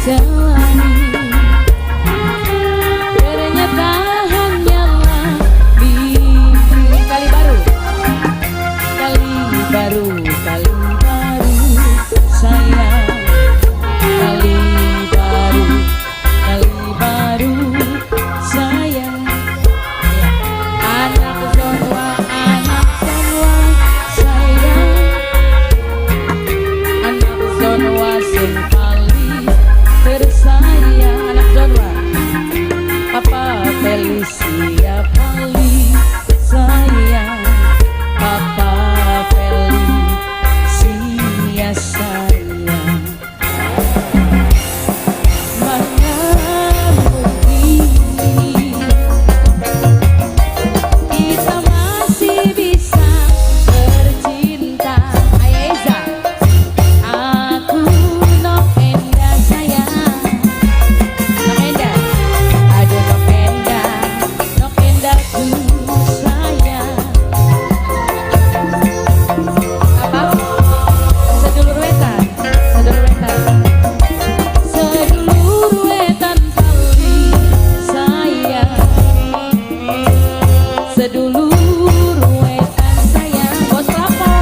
jalani. Ternyata hanyalah mimpi. Kali baru, kali baru, kali baru sayang. Kali baru, kali baru sayang. Anak semua sayang. Anak semua sing paling tersayang. Anak semua Papa Felicia paling sayang. Papa Felicia sayang. Mana mungkin kita masih bisa bercinta. Ayeza, aku Nok Enda sayang. Nok Enda, aduh Nok Enda, Nok Enda ku sayang. Apa? Sedulur wetan, sedulur wetan, sedulur wetan paling sayang. Sedulur wetan sayang. Bos Lapo,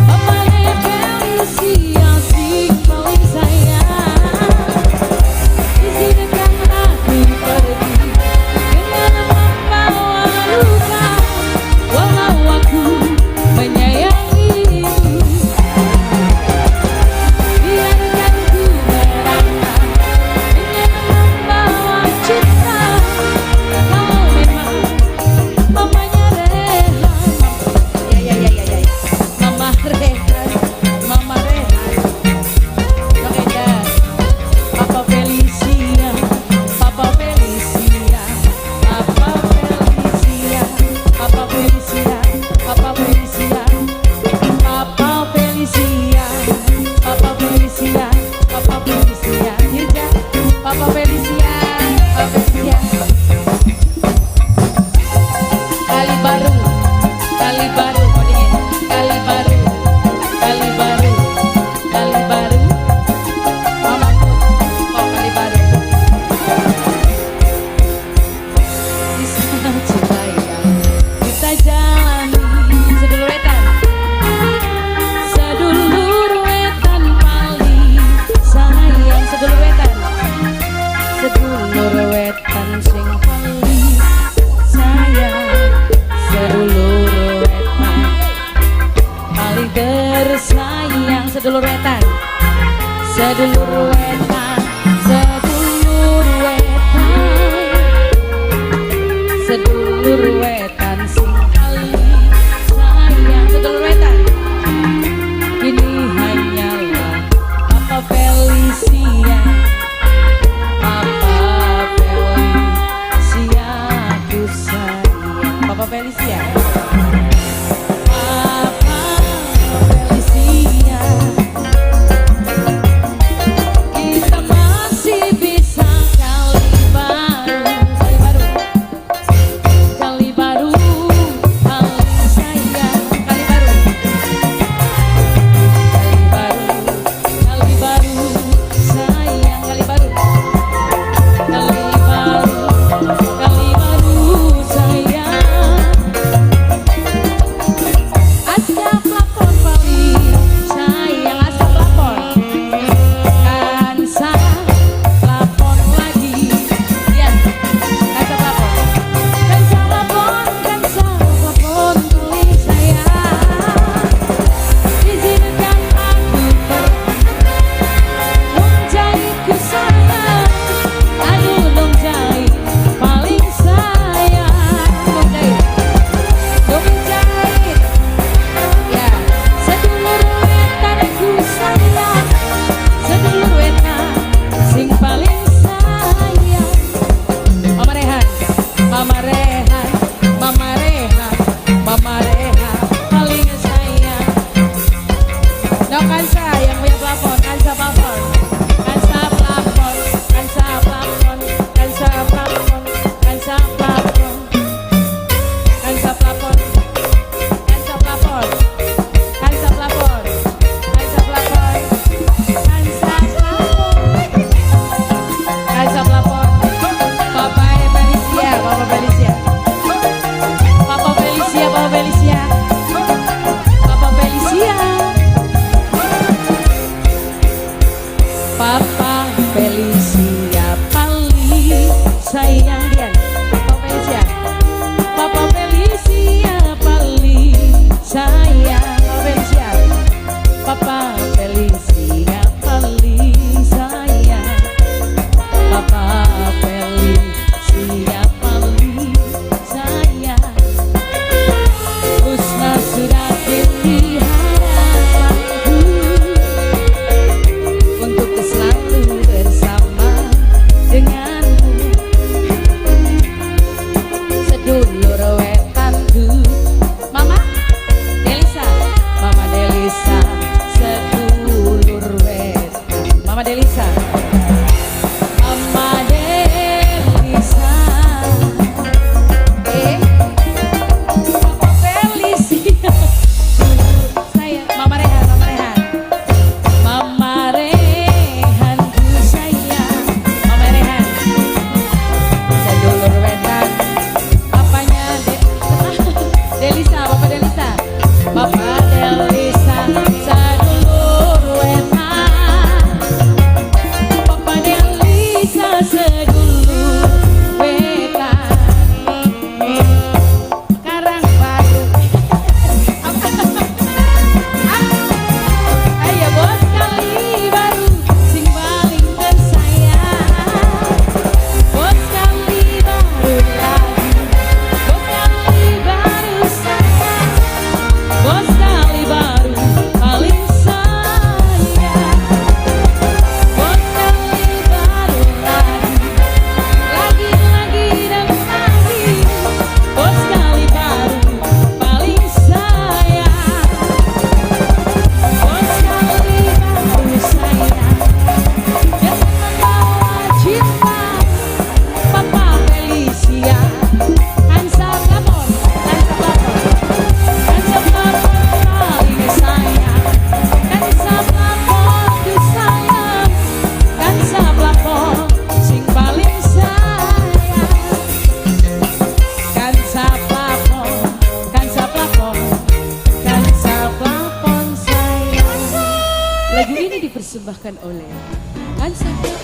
Papa Felicia sing paling sayang. Izinkan aku pergi dengan membawa luka, walau aku menyayangimu. Biarkan ku merangkak dengan membawa cinta. Kalau memang mamanya Rehan, Mama Rehan, Mama Rehan, Nok Enda, Papa Felicia, Papa Felicia, Papa Felicia, Papa Felicia, Papa Felicia, Papa Felicia, Papa Felicia, Papa Felicia, Dirga, Papa Felicia, Papa Felicia. Kali baru, kali baru, kau dingin. Kali baru, kali baru, kali baru. Mamaku, oh kali baru. Bisa cinta yang kita jalani. Sedulur wetan, sedulur wetan paling sayang. Sedulur wetan, sedulur wetan sing paling sayang. Sedulur wetan paling tersayang. Sedulur wetan, sedulur wetan, sedulur wetan, sedulur wetan sing paling sayang. Sedulur wetan, ini hanyalah Papa Felicia. Papa Felicia ku sayang. Papa Felicia, Papa Felicia, kita Papa Felicia paling sayang Dian. Papa Felicia, Papa Felicia paling sayang. Papa Felicia, Papa Felicia paling sayang. Papa Felicia paling sayang. Usna sudah tinggi harapanku untuk selalu bersama denganmu. Sedulur wetanku, Mama Delisa, Mama Delisa, sedulur wetan, Mama Delisa, Mama Delisa, Papa Felicia, saya Mama Rehan, Mama Rehan, Mama Rehanku sayang, Mama Rehan, sedulur wetan, papanya Delisa, Papa Delisa, Papa Delisa, sedulur wetan, Papa Delisa, sedulur wetan, Karang Baru. Ayo bos kali baru sing paling tersayang. Bos kali baru lagi, bos kali baru sayang. Bos kali baru paling sayang. Bos kali baru lagi dan lagi. Bos kali baru paling sayang. Bos kali baru sayang. Jangan membawa cinta. Papa Felicia, Hansa Plafon, Hansa Plafon, Hansa Plafon paling sayang. Hansa Plafon ku sayang. Hansa Plafon sing paling sayang. Hansa Plafon, Hansa Plafon, Hansa Plafon sayang. Lagu ini dipersembahkan oleh Hansa Plafon.